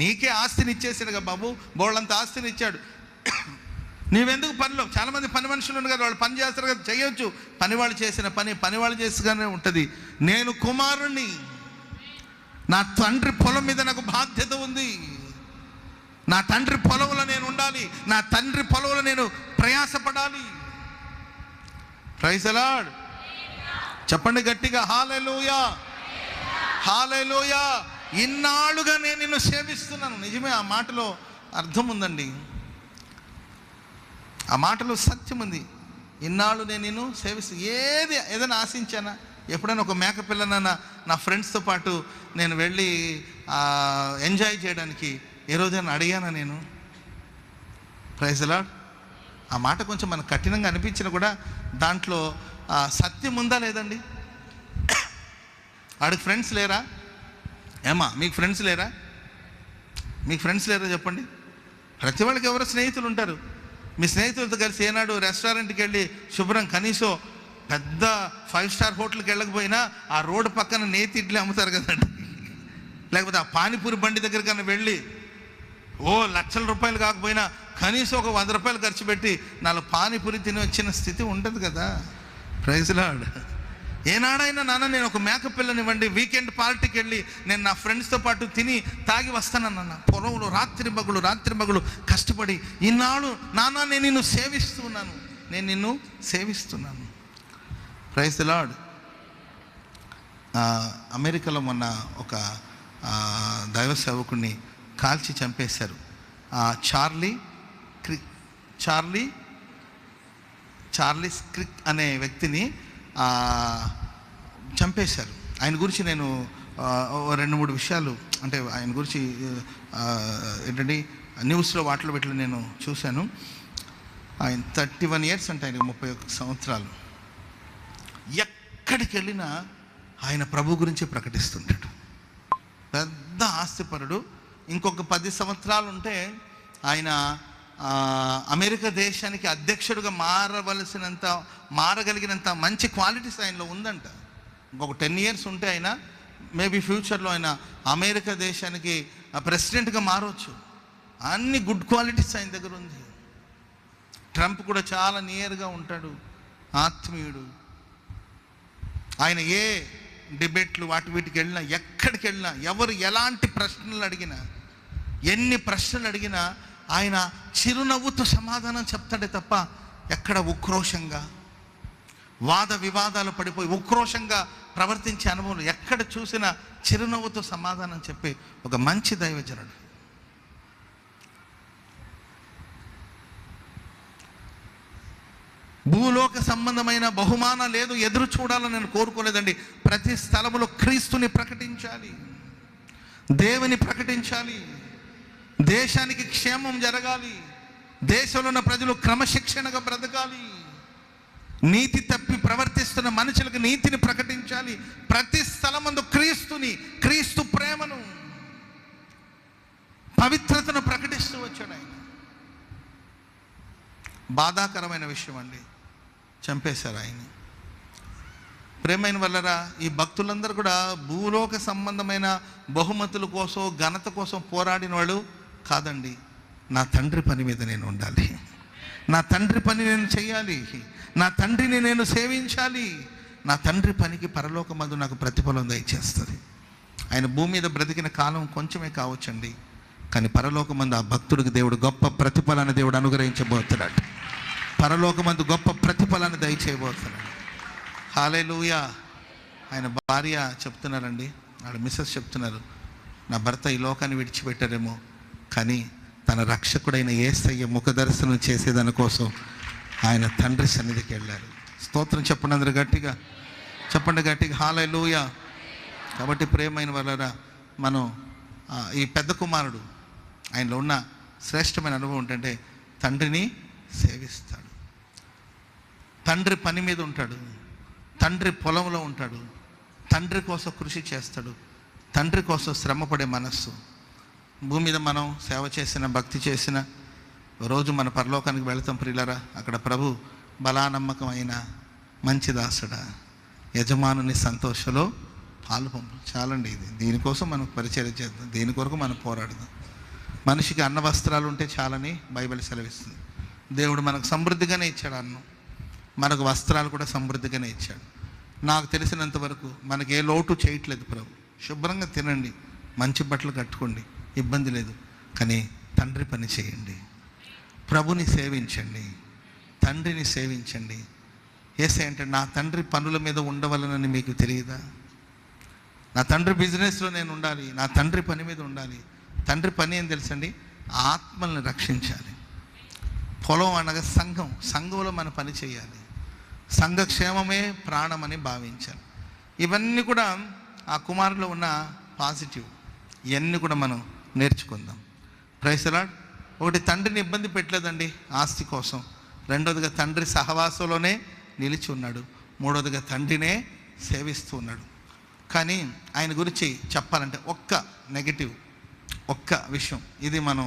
నీకే ఆస్తిని ఇచ్చేసాడుగా బాబు, బోళ్ళంత ఆస్తిని ఇచ్చాడు. నీవెందుకు పనిలో? చాలామంది పని మనుషులు ఉన్నారు కదా, వాళ్ళు పని చేస్తారు కదా, చేయొచ్చు. పనివాళ్ళు చేసిన పనివాళ్ళు చేసుగానే ఉంటుంది. నేను కుమారుణ్ణి, నా తండ్రి పొలం మీద నాకు బాధ్యత ఉంది. నా తండ్రి పొలంలో నేను ఉండాలి, నా తండ్రి పొలంలో నేను ప్రయాసపడాలి. Praise the lord. చెప్పండి గట్టిగా, హల్లెలూయా, హల్లెలూయా. ఇన్నాళ్ళుగా నేను నిన్ను సేవిస్తున్నాను. నిజమే, ఆ మాటలో అర్థం ఉందండి, ఆ మాటలో సత్యం ఉంది. ఇన్నాళ్ళు నేను నిన్ను ఏదైనా ఆశించానా? ఎప్పుడైనా ఒక మేకపిల్లనైనా నా ఫ్రెండ్స్తో పాటు నేను వెళ్ళి ఎంజాయ్ చేయడానికి ఏ రోజైనా అడిగానా నేను? Praise the Lord. ఆ మాట కొంచెం మనకు కఠినంగా అనిపించినా కూడా దాంట్లో సత్యం ఉందా లేదండి? ఆడికి ఫ్రెండ్స్ లేరా? ఏమా మీకు ఫ్రెండ్స్ లేరా? మీకు ఫ్రెండ్స్ లేరా చెప్పండి. ప్రతి వాళ్ళకి ఎవరో స్నేహితులు ఉంటారు. మీ స్నేహితులతో కలిసి ఏనాడు రెస్టారెంట్కి వెళ్ళి శుభ్రం, కనీసం పెద్ద 5 స్టార్ హోటల్కి వెళ్ళకపోయినా ఆ రోడ్డు పక్కన నేతి ఇడ్లీ అమ్ముతారు కదండి, లేకపోతే ఆ పానీపూరి బండి దగ్గరికన్నా వెళ్ళి లక్షల రూపాయలు కాకపోయినా కనీసం ఒక 100 రూపాయలు ఖర్చు పెట్టి 4 పానీపూరి తిని వచ్చిన స్థితి ఉంటుంది కదా. Praise the Lord. ఏనాడైనా నాన్న నేను ఒక మేకపిల్లనివ్వండి, వీకెండ్ పార్టీకి వెళ్ళి నేను నా ఫ్రెండ్స్తో పాటు తిని తాగి వస్తానన్న, పొలంలో రాత్రి మగులు కష్టపడి ఈనాడు నాన్న నేను నిన్ను సేవిస్తున్నాను. Praise the lord. అమెరికాలో మొన్న ఒక దైవ సేవకుడిని కాల్చి చంపేశారు. చార్లీ క్రిక్ అనే వ్యక్తిని చంపేశారు. ఆయన గురించి నేను 2-3 విషయాలు, అంటే ఆయన గురించి ఏంటంటే న్యూస్లో వాటిలో పెట్టి నేను చూశాను. ఆయన 31 ఇయర్స్ అంటే ఆయనకు 31 సంవత్సరాలు. ఎక్కడికి వెళ్ళినా ఆయన ప్రభు గురించి ప్రకటిస్తుంటాడు. పెద్ద ఆస్తిపరుడు. ఇంకొక 10 సంవత్సరాలు ఉంటే ఆయన అమెరికా దేశానికి అధ్యక్షుడిగా మారగలిగినంత మంచి క్వాలిటీస్ ఆయనలో ఉందంట. ఇంకొక 10 ఇయర్స్ ఉంటే ఆయన మేబీ ఫ్యూచర్లో ఆయన అమెరికా దేశానికి ప్రెసిడెంట్గా మారవచ్చు. అన్ని గుడ్ క్వాలిటీస్ ఆయన దగ్గర ఉంది. ట్రంప్ కూడా చాలా నియర్గా ఉంటాడు, ఆత్మీయుడు. ఆయన ఏ డిబేట్లు వీటికి వెళ్ళినా, ఎక్కడికి వెళ్ళినా, ఎవరు ఎలాంటి ప్రశ్నలు అడిగినా, ఎన్ని ప్రశ్నలు అడిగినా ఆయన చిరునవ్వుతో సమాధానం చెప్తాడే తప్ప ఎక్కడ ఉక్రోషంగా వాద వివాదాలు పడిపోయి ఉక్రోషంగా ప్రవర్తించే అనుభవం ఎక్కడ చూసినా చిరునవ్వుతో సమాధానం చెప్పే ఒక మంచి దైవజనుడు. భూలోక సంబంధమైన బహుమానం లేదు, ఎదురు చూడాలని నేను కోరుకోలేదండి. ప్రతి స్థలములో క్రీస్తుని ప్రకటించాలి, దేవుని ప్రకటించాలి, దేశానికి క్షేమం జరగాలి, దేశంలో ఉన్న ప్రజలు క్రమశిక్షణగా బ్రతకాలి, నీతి తప్పి ప్రవర్తిస్తున్న మనుషులకు నీతిని ప్రకటించాలి. ప్రతి స్థలమందు క్రీస్తు ప్రేమను, పవిత్రతను ప్రకటిస్తూ వచ్చాడు ఆయన. బాధాకరమైన విషయం అండి, చంపేశారు ఆయన్ని. ప్రేమైన వల్లరా, ఈ భక్తులందరూ కూడా భూలోక సంబంధమైన బహుమతుల కోసం, ఘనత కోసం పోరాడిన వాళ్ళు కాదండి. నా తండ్రి పని మీద నేను ఉండాలి, నా తండ్రి పని నేను చేయాలి, నా తండ్రిని నేను సేవించాలి, నా తండ్రి పనికి పరలోకమందు నాకు ప్రతిఫలం దయచేస్తుంది. ఆయన భూమి మీద బ్రతికిన కాలం కొంచెమే కావచ్చండి, కానీ పరలోకమందు ఆ భక్తుడికి దేవుడు గొప్ప ప్రతిఫలాన్ని దేవుడు అనుగ్రహించబోతున్నాడు. పరలోకమందు గొప్ప ప్రతిఫలాన్ని దయచేయబోతున్నాడు. హల్లెలూయా. ఆయన భార్య చెప్తున్నారండి, వాళ్ళ మిస్సెస్ చెప్తున్నారు, నా భర్త ఈ లోకాన్ని విడిచిపెట్టారేమో, కానీ తన రక్షకుడైన యేసయ్య ముఖ దర్శనం చేసేదాని కోసం ఆయన తండ్రి సన్నిధికి వెళ్ళారు. స్తోత్రం చెప్పండి, అందరూ గట్టిగా చెప్పండి, గట్టిగా హల్లెలూయా. కాబట్టి ప్రేమైన వాళ్ళరా, మనం ఈ పెద్ద కుమారుడు ఆయనలో ఉన్న శ్రేష్టమైన అనుభవం ఏంటంటే తండ్రిని సేవిస్తాడు, తండ్రి పని మీద ఉంటాడు, తండ్రి పొలంలో ఉంటాడు, తండ్రి కోసం కృషి చేస్తాడు, తండ్రి కోసం శ్రమపడే మనస్సు. భూమి మీద మనం సేవ చేసిన, భక్తి చేసిన రోజు మన పరలోకానికి వెళతాం ప్రియులారా. అక్కడ ప్రభు బలానమ్మకమైన మంచి దాసుడా, యజమానుని సంతోషంలో పాలుపొందు. చాలండి, ఇది దీనికోసం మనం పరిచర్య చేద్దాం, దీని కొరకు మనం పోరాడదాం. మనిషికి అన్న వస్త్రాలు ఉంటే చాలని బైబిల్ సెలవిస్తుంది. దేవుడు మనకు సమృద్ధిగానే ఇచ్చాడు అన్నం, మనకు వస్త్రాలు కూడా సమృద్ధిగానే ఇచ్చాడు. నాకు తెలిసినంత వరకు మనకి ఏ లోటు చేయట్లేదు ప్రభు. శుభ్రంగా తినండి, మంచి బట్టలు కట్టుకోండి, ఇబ్బంది లేదు. కానీ తండ్రి పని చేయండి, ప్రభుని సేవించండి, తండ్రిని సేవించండి. యేసయ్య అంటే నా తండ్రి పనుల మీద ఉండవలనని మీకు తెలియదా? నా తండ్రి బిజినెస్లో నేను ఉండాలి, నా తండ్రి పని మీద ఉండాలి. తండ్రి పని ఏం తెలుసండి? ఆత్మల్ని రక్షించాలి. పొలం అనగా సంఘంలో మన పని చేయాలి. సంఘక్షేమమే ప్రాణమని భావించాలి. ఇవన్నీ కూడా ఆ కుమారులో ఉన్న పాజిటివ్. ఇవన్నీ కూడా మనం నేర్చుకుందాం. Praise the Lord. ఒకటి, తండ్రిని ఇబ్బంది పెట్టలేదండి ఆస్తి కోసం. రెండోదిగా తండ్రి సహవాసంలోనే నిలిచి ఉన్నాడు. మూడోదిగా తండ్రినే సేవిస్తూ ఉన్నాడు. కానీ ఆయన గురించి చెప్పాలంటే ఒక్క నెగిటివ్, ఒక్క విషయం ఇది మనం